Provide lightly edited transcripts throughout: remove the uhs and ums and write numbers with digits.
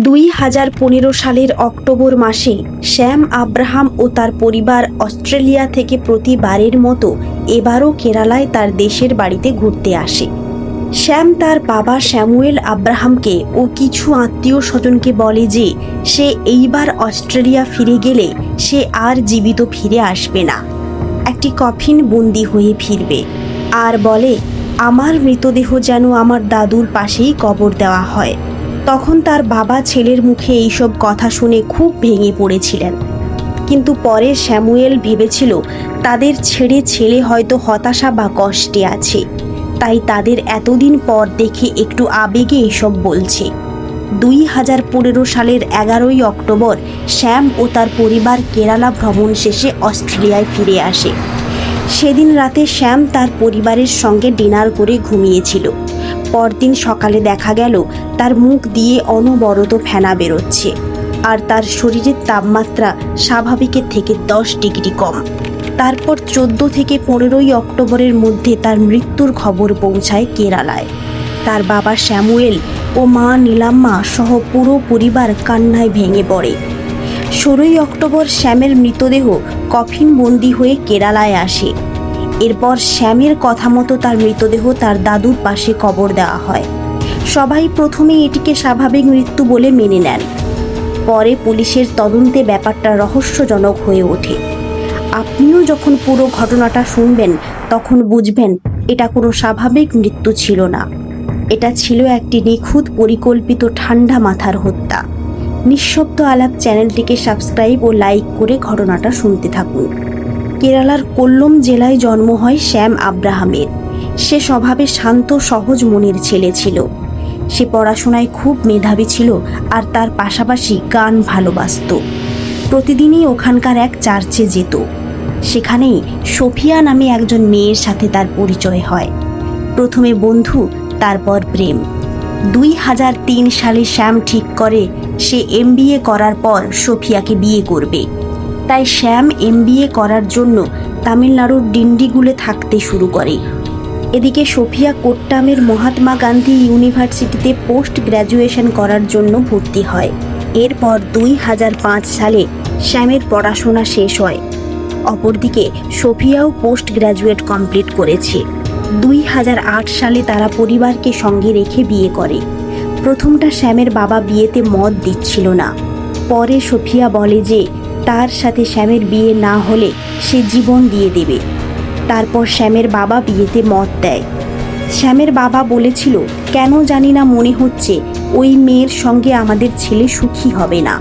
2015 সালের অক্টোবর মাসে শ্যাম আব্রাহাম ও তার পরিবার অস্ট্রেলিয়া থেকে প্রতিবারের মতো এবারও কেরালায় তার দেশের বাড়িতে ঘুরতে আসে। শ্যাম তার বাবা স্যামুয়েল আব্রাহামকে ও কিছু আত্মীয় স্বজনকে বলে যে সে এইবার অস্ট্রেলিয়া ফিরে গেলে সে আর জীবিত ফিরে আসবে না, একটি কফিন বন্দি হয়ে ফিরবে, আর বলে আমার মৃতদেহ যেন আমার দাদুর পাশেই কবর দেওয়া হয়। তখন তার বাবা ছেলের মুখে এইসব কথা শুনে খুব ভেঙে পড়েছিলেন, কিন্তু পরে স্যামুয়েল ভেবেছিল তাদের ছেলে হয়তো হতাশা বা কষ্টে আছে, তাই তাদের এতদিন পর দেখে একটু আবেগে এসব বলছে। 2015 সালের 11ই অক্টোবর শ্যাম ও তার পরিবার কেরালা ভ্রমণ শেষে অস্ট্রেলিয়ায় ফিরে আসে। সেদিন রাতে শ্যাম তার পরিবারের সঙ্গে ডিনার করে ঘুমিয়েছিল। পরদিন সকালে দেখা গেল তার মুখ দিয়ে অনবরত ফেনা বেরোচ্ছে, আর তার শরীরের তাপমাত্রা স্বাভাবিকের থেকে 10 ডিগ্রি কম। তারপর 14 থেকে 15ই অক্টোবরের মধ্যে তার মৃত্যুর খবর পৌঁছায় কেরালায়। তার বাবা স্যামুয়েল ও মা নীলাম্মা সহ পুরো পরিবার কান্নায় ভেঙে পড়ে। 16ই অক্টোবর শ্যামের মৃতদেহ কফিন বন্দি হয়ে কেরালায় আসে। এরপর শ্যামের কথা মতো তার মৃতদেহ তার দাদুর পাশে কবর দেওয়া হয়। সবাই প্রথমে এটিকে স্বাভাবিক মৃত্যু বলে মেনে নেন। পরে পুলিশের তদন্তে ব্যাপারটা রহস্যজনক হয়ে ওঠে। আপনিও যখন পুরো ঘটনাটা শুনবেন তখন বুঝবেন এটা কোনো স্বাভাবিক মৃত্যু ছিল না, এটা ছিল একটি নিখুঁত পরিকল্পিত ঠান্ডা মাথার হত্যা। নিঃশব্দ আলাপ চ্যানেলটিকে সাবস্ক্রাইব ও লাইক করে ঘটনাটা শুনতে থাকুন। কেরালার কোল্লম জেলায় জন্ম হয় শ্যাম আব্রাহামের। সে স্বভাবে শান্ত সহজ মনের ছেলে ছিল। সে পড়াশোনায় খুব মেধাবী ছিল, আর তার পাশাপাশি গান ভালোবাসত। প্রতিদিনই ওখানকার এক চার্চে যেত। সেখানেই সোফিয়া নামে একজন মেয়ের সাথে তার পরিচয় হয়। প্রথমে বন্ধু, তারপর প্রেম। 2003 সালে শ্যাম ঠিক করে সে MBA করার পর সোফিয়াকে বিয়ে করবে। তাই শ্যাম MBA করার জন্য তামিলনাড়ুর ডিন্ডিগুলে থাকতে শুরু করে। এদিকে সোফিয়া কোট্টামের মহাত্মা গান্ধী ইউনিভার্সিটিতে পোস্ট গ্র্যাজুয়েশন করার জন্য ভর্তি হয়। এরপর 2005 সালে শ্যামের পড়াশোনা শেষ হয়। অপরদিকে সোফিয়াও পোস্ট গ্র্যাজুয়েট কমপ্লিট করেছে। 2008 সালে তারা পরিবারকে সঙ্গে রেখে বিয়ে করে। প্রথমটা শ্যামের বাবা বিয়েতে মত দিচ্ছিল না। পরে সোফিয়া বলে যে তার সাথে শ্যামের বিয়ে না হলে সে জীবন দিয়ে দেবে। তারপর শ্যামের বাবা বিয়েতে মত দেয়। শ্যামের বাবা বলেছিল, কেন জানি না মনে হচ্ছে ওই মেয়ের সঙ্গে আমাদের ছেলে সুখী হবে না।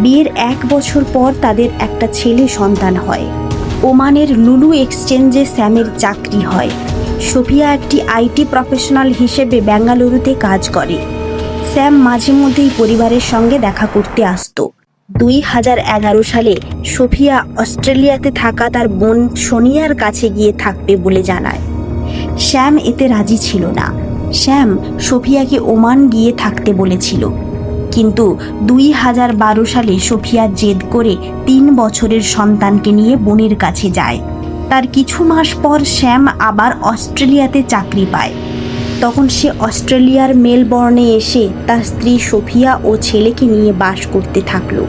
বিয়ের 1 বছর পর তাদের একটা ছেলে সন্তান হয়। ওমানের লুলু এক্সচেঞ্জে শ্যামের চাকরি হয়। সোফিয়া একটি IT প্রফেশনাল হিসেবে বেঙ্গালুরুতে কাজ করে। শ্যাম মাঝে মধ্যেই পরিবারের সঙ্গে দেখা করতে আসতো। 2011 সালে সোফিয়া অস্ট্রেলিয়াতে থাকা তার বোন সোনিয়ার কাছে গিয়ে থাকবে বলে জানায়। শ্যাম এতে রাজি ছিল না। শ্যাম সোফিয়াকে ওমান গিয়ে থাকতে বলেছিল, কিন্তু 2012 সালে সোফিয়া জেদ করে 3 বছরের সন্তানকে নিয়ে বোনের কাছে যায়। তার কিছু মাস পর শ্যাম আবার অস্ট্রেলিয়াতে চাকরি পায়। তখন সে অস্ট্রেলিয়ার মেলবর্নে এসে তার স্ত্রী সোফিয়া ও ছেলেকে নিয়ে বাস করতে থাকলো।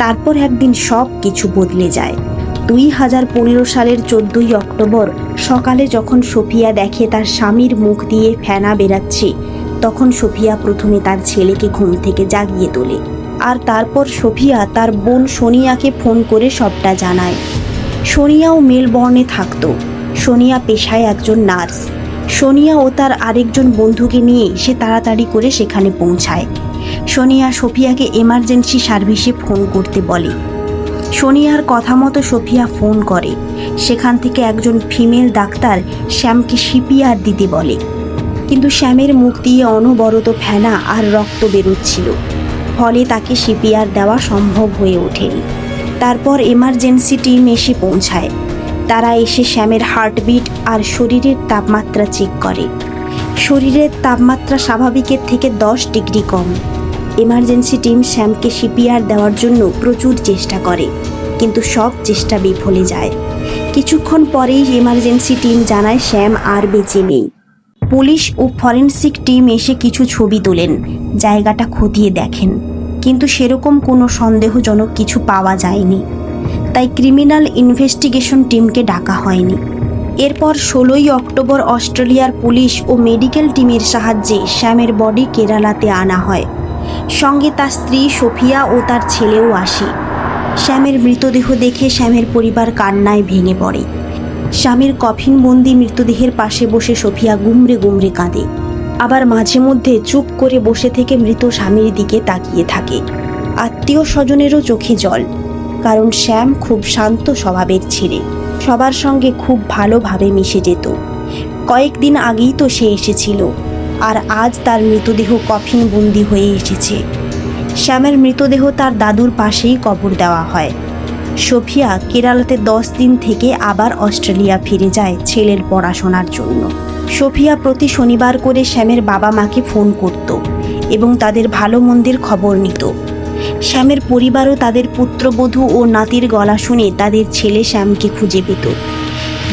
তারপর একদিন সব কিছু বদলে যায়। 2015 সালের 14ই অক্টোবর সকালে যখন সোফিয়া দেখে তার স্বামীর মুখ দিয়ে ফেনা বেরাচ্ছে, তখন সোফিয়া প্রথমে তার ছেলেকে ঘুম থেকে জাগিয়ে তোলে, আর তারপর সোফিয়া তার বোন সোনিয়াকে ফোন করে সবটা জানায়। সোনিয়াও মেলবর্নে থাকতো। সোনিয়া পেশায় একজন নার্স। সোনিয়া ও তার আরেকজন বন্ধুকে নিয়ে সে তাড়াতাড়ি করে সেখানে পৌঁছায়। সোনিয়া সোফিয়াকে এমার্জেন্সি সার্ভিসে ফোন করতে বলে। সোনিয়ার কথা মতো সোফিয়া ফোন করে। সেখান থেকে একজন ফিমেল ডাক্তার শ্যামকে CPR দিতে বলে, কিন্তু শ্যামের মুখ দিয়ে অনবরত ফেনা আর রক্ত বেরোচ্ছিল, ফলে তাকে CPR দেওয়া সম্ভব হয়ে ওঠেনি। তারপর এমার্জেন্সি টিম এসে পৌঁছায়। তারা এসে শ্যামের হার্টবিট আর শরীরের তাপমাত্রা চেক করে। শরীরের তাপমাত্রা স্বাভাবিকের থেকে 10 ডিগ্রি কম। এমার্জেন্সি টিম শ্যামকে CPR দেওয়ার জন্য প্রচুর চেষ্টা করে, কিন্তু সব চেষ্টা বিফলে যায়। কিছুক্ষণ পরেই এমার্জেন্সি টিম জানায় শ্যাম আর বেঁচে নেই। পুলিশ ও ফরেনসিক টিম এসে কিছু ছবি তোলেন, জায়গাটা খতিয়ে দেখেন, কিন্তু সেরকম কোনো সন্দেহজনক কিছু পাওয়া যায়নি। তাই ক্রিমিনাল ইনভেস্টিগেশন টিমকে ডাকা হয়নি। এরপর 16ই অক্টোবর অস্ট্রেলিয়ার পুলিশ ও মেডিকেল টিমের সাহায্যে শ্যামের বডি কেরালাতে আনা হয়। সঙ্গে তার স্ত্রী সোফিয়া ও তার ছেলেও আসে। শ্যামের মৃতদেহ দেখে শ্যামের পরিবার কান্নায় ভেঙে পড়ে। স্বামীর কফিনবন্দি মৃতদেহের পাশে বসে সোফিয়া গুমরে গুমরে কাঁদে। আবার মাঝে মধ্যে চুপ করে বসে থেকে মৃত স্বামীর দিকে তাকিয়ে থাকে। আত্মীয় স্বজনেরও চোখে জল, কারণ শ্যাম খুব শান্ত স্বভাবের ছেলে, সবার সঙ্গে খুব ভালোভাবে মিশে যেত। কয়েকদিন আগেই তো সে এসেছিল, আর আজ তার মৃতদেহ কফিনবন্দি হয়ে এসেছে। শ্যামের মৃতদেহ তার দাদুর পাশেই কবর দেওয়া হয়। সোফিয়া কেরালাতে 10 দিন থেকে আবার অস্ট্রেলিয়া ফিরে যায় ছেলের পড়াশোনার জন্য। সোফিয়া প্রতি শনিবার করে শ্যামের বাবা মাকে ফোন করত এবং তাদের ভালো মন্দের খবর নিত। শ্যামের পরিবারও তাদের পুত্রবধূ ও নাতির গলা শুনে তাদের ছেলে শ্যামকে খুঁজে পেত।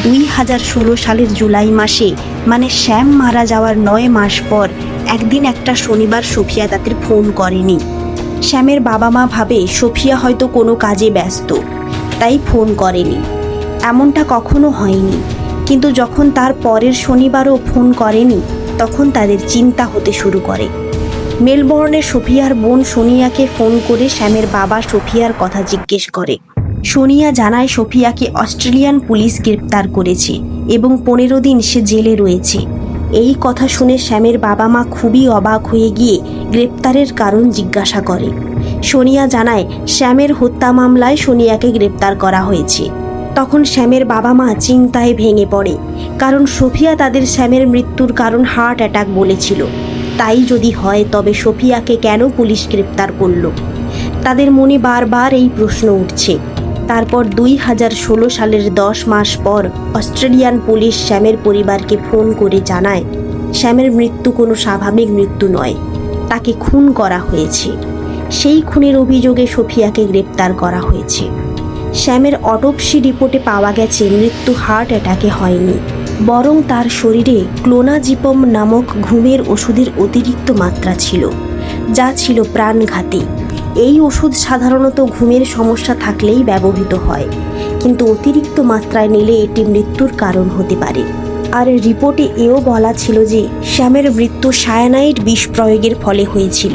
2016 সালের জুলাই মাসে, মানে শ্যাম মারা যাওয়ার 9 মাস পর একদিন একটা শনিবার সোফিয়া তাদের ফোন করেনি। শ্যামের বাবা মা ভাবে সোফিয়া হয়তো কোনো কাজে ব্যস্ত, তাই ফোন করেনি। এমনটা কখনো হয়নি, কিন্তু যখন তার পরের শনিবারও ফোন করেনি, তখন তাদের চিন্তা হতে শুরু করে। মেলবোর্নে সোফিয়ার বোন সোনিয়াকে ফোন করে শ্যামের বাবা সোফিয়ার কথা জিজ্ঞেস করে। সোনিয়া জানায় সোফিয়াকে অস্ট্রেলিয়ান পুলিশ গ্রেপ্তার করেছে এবং 15 দিন সে জেলে রয়েছে। এই কথা শুনে শ্যামের বাবা মা খুবই অবাক হয়ে গিয়ে গ্রেপ্তারের কারণ জিজ্ঞাসা করে। সোনিয়া জানায় শ্যামের হত্যা মামলায় সোনিয়াকে গ্রেপ্তার করা হয়েছে। তখন শ্যামের বাবা মা চিন্তায় ভেঙে পড়ে, কারণ সোফিয়া তাদের শ্যামের মৃত্যুর কারণ হার্ট অ্যাটাক বলেছিল। তাই যদি হয় তবে সোফিয়াকে কেন পুলিশ গ্রেপ্তার করলো? তাদের মনে বারবার এই প্রশ্ন উঠছে। তারপর 2016 সালের 10 মাস পর অস্ট্রেলিয়ান পুলিশ শ্যামের পরিবারকে ফোন করে জানায় শ্যামের মৃত্যু কোনো স্বাভাবিক মৃত্যু নয়, তাকে খুন করা হয়েছে। সেই খুনের অভিযোগে সোফিয়াকে গ্রেপ্তার করা হয়েছে। শ্যামের অটোপসি রিপোর্টে পাওয়া গেছে মৃত্যু হার্ট অ্যাটাকে হয়নি, বরং তার শরীরে ক্লোনাজিপম নামক ঘুমের ওষুধের অতিরিক্ত মাত্রা ছিল, যা ছিল প্রাণঘাতী। এই ওষুধ সাধারণত ঘুমের সমস্যা থাকলেই ব্যবহৃত হয়, কিন্তু অতিরিক্ত মাত্রায় নিলে এটি মৃত্যুর কারণ হতে পারে। আর রিপোর্টে এও বলা ছিল যে শ্যামের মৃত্যু সায়ানাইড বিষ প্রয়োগের ফলে হয়েছিল।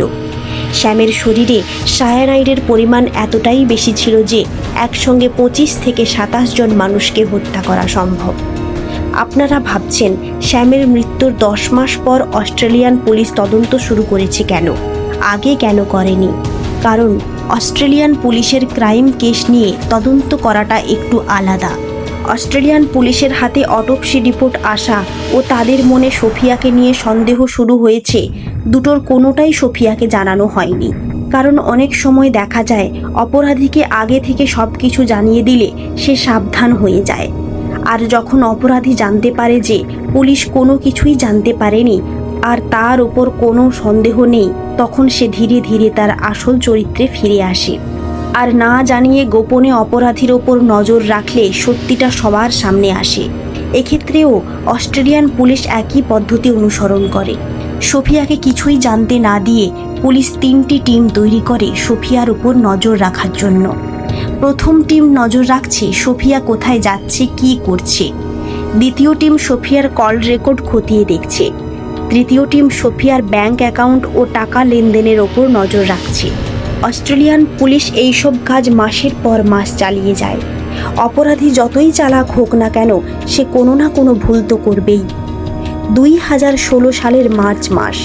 শ্যামের শরীরে সায়ানাইডের পরিমাণ এতটাই বেশি ছিল যে একসঙ্গে 25 থেকে 27 জন মানুষকে হত্যা করা সম্ভব। আপনারা ভাবছেন শ্যামের মৃত্যুর 10 মাস পর অস্ট্রেলিয়ান পুলিশ তদন্ত শুরু করেছে কেন? আগে কেন করেনি? কারণ অস্ট্রেলিয়ান পুলিশের ক্রাইম কেস নিয়ে তদন্ত করাটা একটু আলাদা। অস্ট্রেলিয়ান পুলিশের হাতে অটোপসি রিপোর্ট আসা ও তাদের মনে সোফিয়াকে নিয়ে সন্দেহ শুরু হয়েছে, দুটোর কোনোটাই সোফিয়াকে জানানো হয়নি। কারণ অনেক সময় দেখা যায় অপরাধীকে আগে থেকে সব কিছু জানিয়ে দিলে সে সাবধান হয়ে যায়, আর যখন অপরাধী জানতে পারে যে পুলিশ কোনো কিছুই জানতে পারেনি আর তার উপর কোনো সন্দেহ নেই, তখন সে ধীরে ধীরে তার আসল চরিত্রে ফিরে আসে। আর না জানিয়ে গোপনে অপরাধীর ওপর নজর রাখলে সত্যিটা সবার সামনে আসে। এক্ষেত্রেও অস্ট্রেলিয়ান পুলিশ একই পদ্ধতি অনুসরণ করে। সোফিয়াকে কিছুই জানতে না দিয়ে পুলিশ 3টি টিম তৈরি করে সোফিয়ার উপর নজর রাখার জন্য। প্রথম টিম নজর রাখছে সোফিয়া কোথায় যাচ্ছে, কি করছে। দ্বিতীয় টিম সোফিয়ার কল রেকর্ড খতিয়ে দেখছে। তৃতীয় টিম সোফিয়ার ব্যাংক অ্যাকাউন্ট ও টাকা লেনদেনের ওপর নজর রাখছে। অস্ট্রেলিয়ান পুলিশ এইসব কাজ মাসের পর মাস চালিয়ে যায়। অপরাধী যতই চালাক হোক না কেন, সে কোনো না কোনো ভুল তো করবেই। 2016 সালের মার্চ মাস,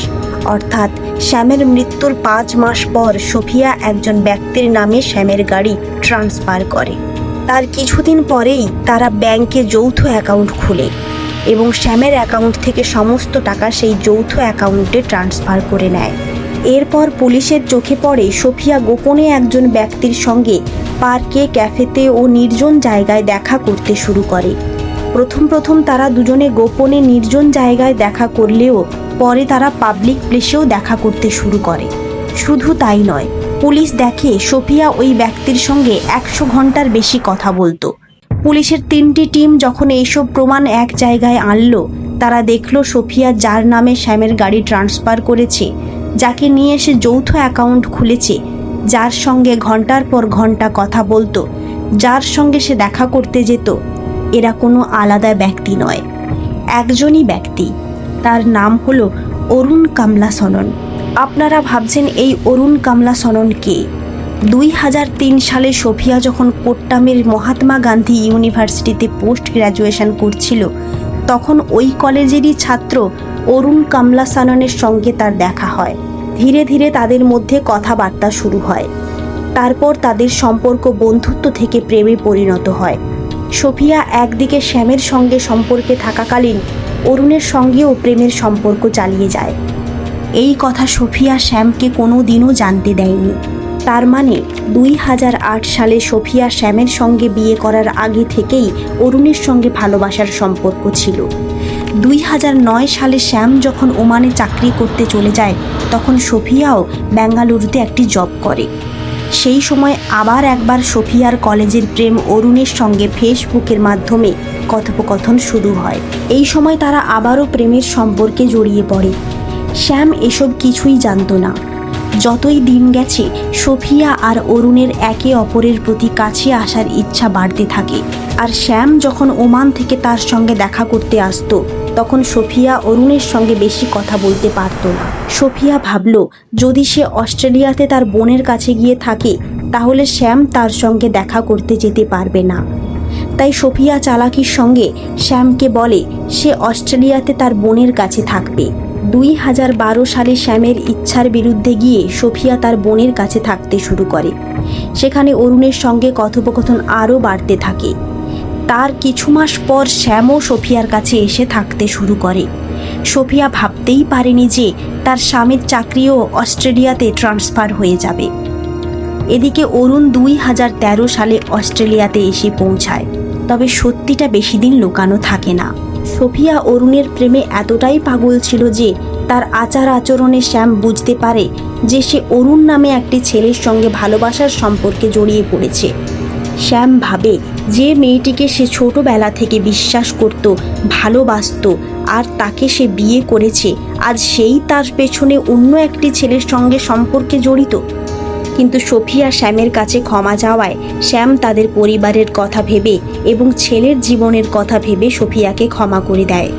অর্থাৎ শ্যামের মৃত্যুর 5 মাস পর সোফিয়া একজন ব্যক্তির নামে শ্যামের গাড়ি ট্রান্সফার করে। তার কিছুদিন পরেই তারা ব্যাংকে যৌথ অ্যাকাউন্ট খুলে এবং শ্যামের অ্যাকাউন্ট থেকে সমস্ত টাকা সেই যৌথ অ্যাকাউন্টে ট্রান্সফার করে নেয়। এরপর পুলিশের চোখে পড়ে সোফিয়া গোপনে একজন ব্যক্তির সঙ্গে পার্কে, ক্যাফেতে ও নির্জন জায়গায় দেখা করতে শুরু করে। প্রথম তারা দুজনে গোপনে নির্জন জায়গায় দেখা করলেও পরে তারা পাবলিক প্লেসেও দেখা করতে শুরু করে। শুধু তাই নয়, পুলিশ দেখে সোফিয়া ওই ব্যক্তির সঙ্গে 100 ঘন্টার বেশি কথা বলতো। পুলিশের 3টি টিম যখন এইসব প্রমাণ এক জায়গায় আনলো, তারা দেখলো সোফিয়া যার নামে শ্যামের গাড়ি ট্রান্সফার করেছে, যাকে নিয়ে সে যৌথ অ্যাকাউন্ট খুলেছে, যার সঙ্গে ঘন্টার পর ঘন্টা কথা বলতো, যার সঙ্গে সে দেখা করতে যেত, এরা কোনো আলাদা ব্যক্তি নয়, একজনই ব্যক্তি। তার নাম হলো অরুণ কামলাসনন। আপনারা ভাবছেন এই অরুণ কামলাসনন কে? 2003 সালে সোফিয়া যখন কোট্টামের মহাত্মা গান্ধী ইউনিভার্সিটিতে পোস্ট গ্র্যাজুয়েশন করছিল, তখন ওই কলেজেরই ছাত্র অরুণ কামলাসননের সঙ্গে তার দেখা হয়। ধীরে ধীরে তাদের মধ্যে কথাবার্তা শুরু হয়। তারপর তাদের সম্পর্ক বন্ধুত্ব থেকে প্রেমে পরিণত হয়। সোফিয়া একদিকে শ্যামের সঙ্গে সম্পর্কে থাকাকালীন অরুণের সঙ্গেও প্রেমের সম্পর্ক চালিয়ে যায়। এই কথা সোফিয়া শ্যামকে কোনো দিনও জানতে দেয়নি। তার মানে 2008 সালে সোফিয়া শ্যামের সঙ্গে বিয়ে করার আগে থেকেই অরুণের সঙ্গে ভালোবাসার সম্পর্ক ছিল। 2009 সালে শ্যাম যখন ওমানে চাকরি করতে চলে যায়, তখন সোফিয়াও বেঙ্গালুরুতে একটি জব করে। সেই সময় আবার একবার সোফিয়ার কলেজের প্রেম অরুণের সঙ্গে ফেসবুকের মাধ্যমে কথোপকথন শুরু হয়। এই সময় তারা আবারও প্রেমের সম্পর্কে জড়িয়ে পড়ে। শ্যাম এসব কিছুই জানতো না। যতই দিন গেছে সোফিয়া আর অরুণের একে অপরের প্রতি কাছে আসার ইচ্ছা বাড়তে থাকে। আর শ্যাম যখন ওমান থেকে তার সঙ্গে দেখা করতে আসতো, তখন সোফিয়া অরুণের সঙ্গে বেশি কথা বলতে পারত না। সোফিয়া ভাবল, যদি সে অস্ট্রেলিয়াতে তার বোনের কাছে গিয়ে থাকে, তাহলে শ্যাম তার সঙ্গে দেখা করতে যেতে পারবে না। তাই সোফিয়া চালাকির সঙ্গে শ্যামকে বলে সে অস্ট্রেলিয়াতে তার বোনের কাছে থাকবে। 2012 সালে শ্যামের ইচ্ছার বিরুদ্ধে গিয়ে সোফিয়া তার বোনের কাছে থাকতে শুরু করে। সেখানে অরুণের সঙ্গে কথোপকথন আরও বাড়তে থাকে। তার কিছু মাস পর শ্যামও সোফিয়ার কাছে এসে থাকতে শুরু করে। সোফিয়া ভাবতেই পারেনি যে তার স্বামীর চাকরিও অস্ট্রেলিয়াতে ট্রান্সফার হয়ে যাবে। এদিকে অরুণ 2013 সালে অস্ট্রেলিয়াতে এসে পৌঁছায়। তবে সত্যিটা বেশি দিন লুকানো থাকে না। সোফিয়া অরুণের প্রেমে এতটাই পাগল ছিল যে তার আচার আচরণে শ্যাম বুঝতে পারে যে সে অরুণ নামে একটি ছেলের সঙ্গে ভালোবাসার সম্পর্কে জড়িয়ে পড়েছে। শ্যাম ভাবে যে মেয়েটিকে সে ছোটবেলা থেকে বিশ্বাস করত, ভালোবাসত, আর তাকে সে বিয়ে করেছে, আজ সেই তার পেছনে অন্য একটি ছেলের সঙ্গে সম্পর্কে জড়িত। কিন্তু সোফিয়া শ্যামের কাছে ক্ষমা চাওয়ায় শ্যাম তাদের পরিবারের কথা ভেবে এবং ছেলের জীবনের কথা ভেবে সোফিয়াকে ক্ষমা করে দেয়।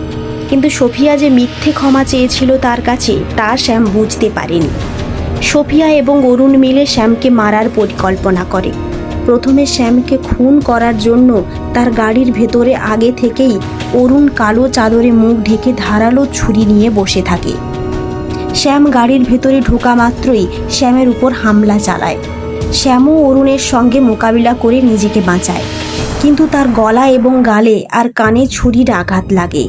কিন্তু সোফিয়া যে মিথ্যে ক্ষমা চেয়েছিল তার কাছে, তা শ্যাম বুঝতে পারেনি। সোফিয়া এবং অরুণ মিলে শ্যামকে মারার পরিকল্পনা করে। প্রথমে শ্যামকে খুন করার জন্য তার গাড়ির ভেতরে আগে থেকেই অরুণ কালো চাদরে মুখ ঢেকে ধারালো ছুরি নিয়ে বসে থাকে। শ্যাম গাড়ির ভেতরে ঢোকা মাত্রই শ্যামের উপর হামলা চালায়। শ্যামও অরুণের সঙ্গে মোকাবিলা করে নিজেকে বাঁচায়, কিন্তু তার গলা এবং গালে আর কানে ছুরির আঘাত লাগে।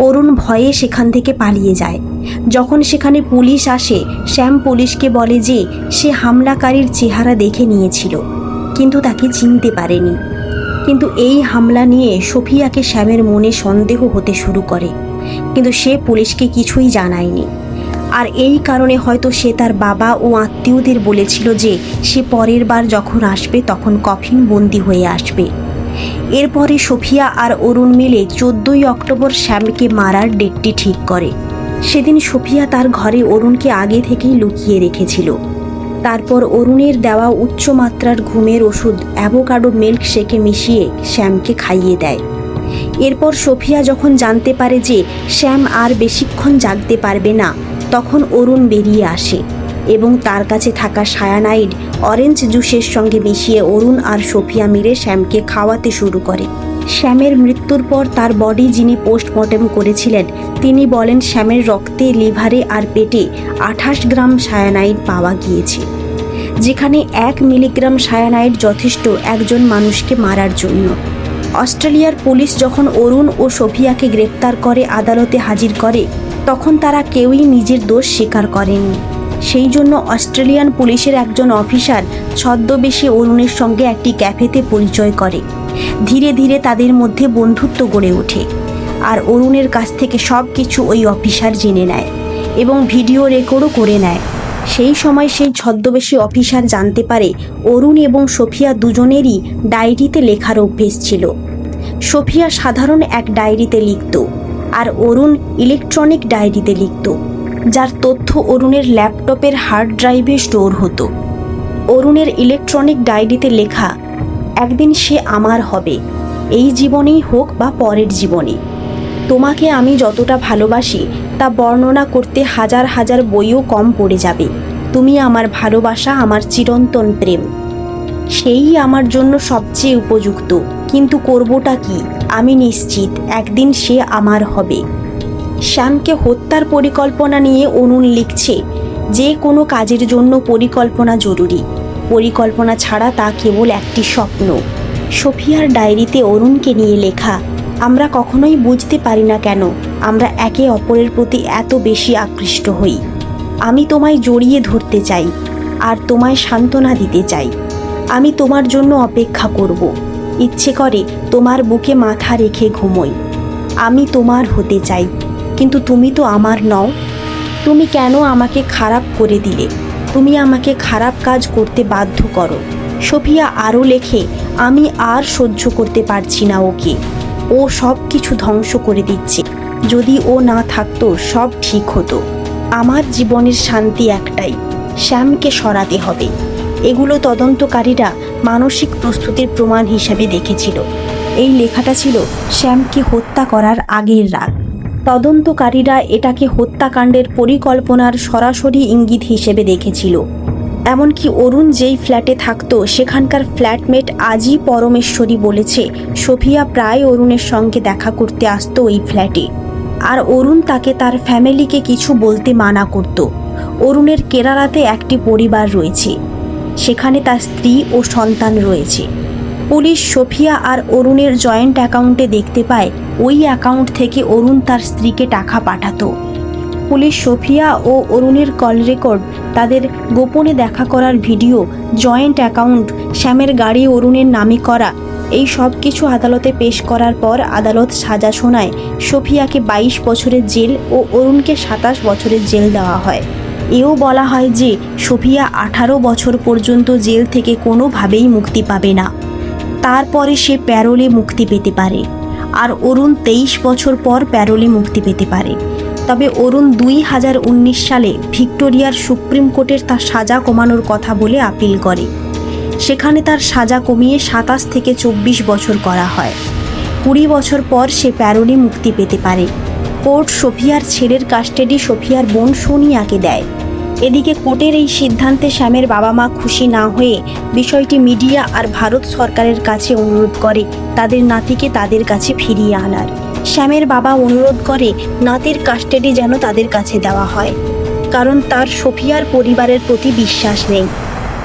অরুণ ভয়ে সেখান থেকে পালিয়ে যায়। যখন সেখানে পুলিশ আসে, শ্যাম পুলিশকে বলে যে সে হামলাকারীর চেহারা দেখে নিয়েছিল, কিন্তু তাকে চিনতে পারেনি। কিন্তু এই হামলা নিয়ে সোফিয়াকে শ্যামের মনে সন্দেহ হতে শুরু করে, কিন্তু সে পুলিশকে কিছুই জানায়নি। আর এই কারণে হয়তো সে তার বাবা ও আত্মীয়দের বলেছিল যে সে পরের বার যখন আসবে তখন কফিন বন্দি হয়ে আসবে। এরপরে সোফিয়া আর অরুণ মিলে 14ই অক্টোবর শ্যামকে মারার ডেটটি ঠিক করে। সেদিন সোফিয়া তার ঘরে অরুণকে আগে থেকেই লুকিয়ে রেখেছিল। তারপর অরুণের দেওয়া উচ্চমাত্রার ঘুমের ওষুধ অ্যাভোকাডো মিল্ক শেকে মিশিয়ে শ্যামকে খাইয়ে দেয়। এরপর সোফিয়া যখন জানতে পারে যে শ্যাম আর বেশিক্ষণ জাগতে পারবে না, তখন অরুণ বেরিয়ে আসে এবং তার কাছে থাকা সায়ানাইড অরেঞ্জ জুসের সঙ্গে মিশিয়ে অরুণ আর সোফিয়া মিলে শ্যামকে খাওয়াতে শুরু করে। শ্যামের মৃত্যুর পর তার বডি যিনি পোস্টমর্টেম করেছিলেন, তিনি বলেন শ্যামের রক্তে, লিভারে আর পেটে 28 গ্রাম সায়ানাইড পাওয়া গিয়েছে, যেখানে 1 মিলিগ্রাম সায়ানাইড যথেষ্ট একজন মানুষকে মারার জন্য। অস্ট্রেলিয়ার পুলিশ যখন অরুণ ও সোফিয়াকে গ্রেপ্তার করে আদালতে হাজির করে, তখন তারা কেউই নিজের দোষ স্বীকার করেনি। সেই জন্য অস্ট্রেলিয়ান পুলিশের একজন অফিসার ছদ্মবেশে অরুণের সঙ্গে একটি ক্যাফেতে পরিচয় করে। ধীরে ধীরে তাদের মধ্যে বন্ধুত্ব গড়ে ওঠে, আর অরুণের কাছ থেকে সব কিছু ওই অফিসার জেনে নেয় এবং ভিডিও রেকর্ডও করে নেয়। সেই সময় সেই ছদ্মবেশী অফিসার জানতে পারে অরুণ এবং সোফিয়া দুজনেরই ডায়েরিতে লেখার অভ্যেস ছিল। সোফিয়া সাধারণ এক ডায়েরিতে লিখত, আর অরুণ ইলেকট্রনিক ডায়েরিতে লিখত, যার তথ্য অরুণের ল্যাপটপের হার্ড ড্রাইভে স্টোর হতো। অরুণের ইলেকট্রনিক ডায়েরিতে লেখা, একদিন সে আমার হবে, এই জীবনেই হোক বা পরের জীবনে। তোমাকে আমি যতটা ভালোবাসি তা বর্ণনা করতে হাজার হাজার বইও কম পড়ে যাবে। তুমি আমার ভালোবাসা, আমার চিরন্তন প্রেম। সেই আমার জন্য সবচেয়ে উপযুক্ত, কিন্তু করবোটা কি? আমি নিশ্চিত একদিন সে আমার হবে। শ্যামকে হত্যার পরিকল্পনা নিয়ে অরুণ লিখছে, যে কোনো কাজের জন্য পরিকল্পনা জরুরি, পরিকল্পনা ছাড়া তা কেবল একটি স্বপ্ন। সোফিয়ার ডায়েরিতে অরুণকে নিয়ে লেখা, আমরা কখনোই বুঝতে পারি না কেন আমরা একে অপরের প্রতি এত বেশি আকৃষ্ট হই। আমি তোমায় জড়িয়ে ধরতে চাই আর তোমায় সান্ত্বনা দিতে চাই। আমি তোমার জন্য অপেক্ষা করব, ইচ্ছে করে তোমার বুকে মাথা রেখে ঘুমোই। আমি তোমার হতে চাই, কিন্তু তুমি তো আমার নও। তুমি কেন আমাকে খারাপ করে দিলে? তুমি আমাকে খারাপ কাজ করতে বাধ্য করো। সোফিয়া আরও লেখে, আমি আর সহ্য করতে পারছি না ওকে। ও সব কিছু ধ্বংস করে দিচ্ছে। যদি ও না থাকতো সব ঠিক হতো। আমার জীবনের শান্তি একটাই, শ্যামকে সরাতে হবে। এগুলো তদন্তকারীরা মানসিক প্রস্তুতির প্রমাণ হিসেবে দেখেছিল। এই লেখাটা ছিল শ্যামকে হত্যা করার আগের রাত। তদন্তকারীরা এটাকে হত্যাকাণ্ডের পরিকল্পনার সরাসরি ইঙ্গিত হিসেবে দেখেছিল। এমনকি অরুণ যেই ফ্ল্যাটে থাকতো সেখানকার ফ্ল্যাটমেট আজি পরমেশ্বরী বলেছে, সোফিয়া প্রায় অরুণের সঙ্গে দেখা করতে আসতো ওই ফ্ল্যাটে, আর অরুণ তাকে তার ফ্যামিলিকে কিছু বলতে মানা করত। অরুণের কেরালাতে একটি পরিবার রয়েছে, সেখানে তার স্ত্রী ও সন্তান রয়েছে। পুলিশ সোফিয়া আর অরুণের জয়েন্ট অ্যাকাউন্টে দেখতে পায় ওই অ্যাকাউন্ট থেকে অরুণ তার স্ত্রীকে টাকা পাঠাতো। পুলিশ সোফিয়া ও অরুণের কল রেকর্ড, তাদের গোপনে দেখা করার ভিডিও, জয়েন্ট অ্যাকাউন্ট, শ্যামের গাড়ি অরুণের নামে করা, এই সব কিছু আদালতে পেশ করার পর আদালত সাজা শোনায় সোফিয়াকে 22 বছরের জেল ও অরুণকে 27 বছরের জেল দেওয়া হয়। এও বলা হয় যে সোফিয়া 18 বছর পর্যন্ত জেল থেকে কোনোভাবেই মুক্তি পাবে না, তারপরে সে প্যারোলে মুক্তি পেতে পারে, আর অরুণ 23 বছর পর প্যারোলে মুক্তি পেতে পারে। তবে অরুণ 2019 সালে ভিক্টোরিয়ার সুপ্রিম কোর্টের তার সাজা কমানোর কথা বলে আপিল করে। সেখানে তার সাজা কমিয়ে 27 থেকে 24 বছর করা হয়। 20 বছর পর সে প্যারোলে মুক্তি পেতে পারে। কোর্ট সোফিয়ার ছেলের কাস্টাডি সোফিয়ার বোন সোনিয়াকে দেয়। এদিকে কোর্টের এই সিদ্ধান্তে শ্যামের বাবা মা খুশি না হয়ে বিষয়টি মিডিয়া আর ভারত সরকারের কাছে অনুরোধ করে তাদের নাতিকে তাদের কাছে ফিরিয়ে আনার। শ্যামের বাবা অনুরোধ করে নাতির কাস্টাডি যেন তাদের কাছে দেওয়া হয়, কারণ তার সোফিয়ার পরিবারের প্রতি বিশ্বাস নেই।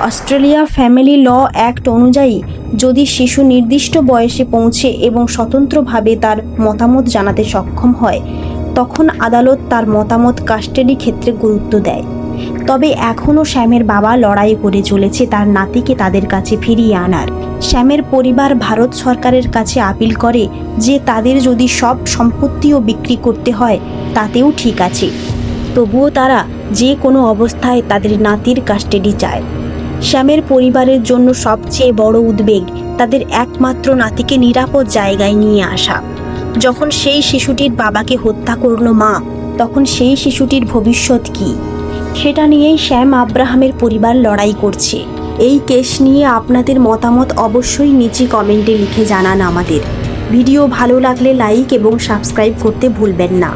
অস্ট্রেলিয়া ফ্যামিলি ল অ্যাক্ট অনুযায়ী যদি শিশু নির্দিষ্ট বয়সে পৌঁছে এবং স্বতন্ত্রভাবে তার মতামত জানাতে সক্ষম হয়, তখন আদালত তার মতামত কাস্টাডি ক্ষেত্রে গুরুত্ব দেয়। তবে এখনও শ্যামের বাবা লড়াই করে চলেছে তার নাতিকে তাদের কাছে ফিরিয়ে আনার। শ্যামের পরিবার ভারত সরকারের কাছে আপিল করে যে তাদের যদি সব সম্পত্তিও বিক্রি করতে হয় তাতেও ঠিক আছে, তবুও তারা যে কোনো অবস্থায় তাদের নাতির কাস্টাডি চায়। শ্যামের পরিবারের জন্য সবচেয়ে বড় উদ্বেগ তাদের একমাত্র নাতিকে নিরাপদ জায়গায় নিয়ে আসা। যখন সেই শিশুটির বাবাকে হত্যা করল মা, তখন সেই শিশুটির ভবিষ্যৎ কী, সেটা নিয়েই শ্যাম আব্রাহামের পরিবার লড়াই করছে। এই কেস নিয়ে আপনাদের মতামত অবশ্যই নিচে কমেন্টে লিখে জানান আমাদের। ভিডিও ভালো লাগলে লাইক এবং সাবস্ক্রাইব করতে ভুলবেন না।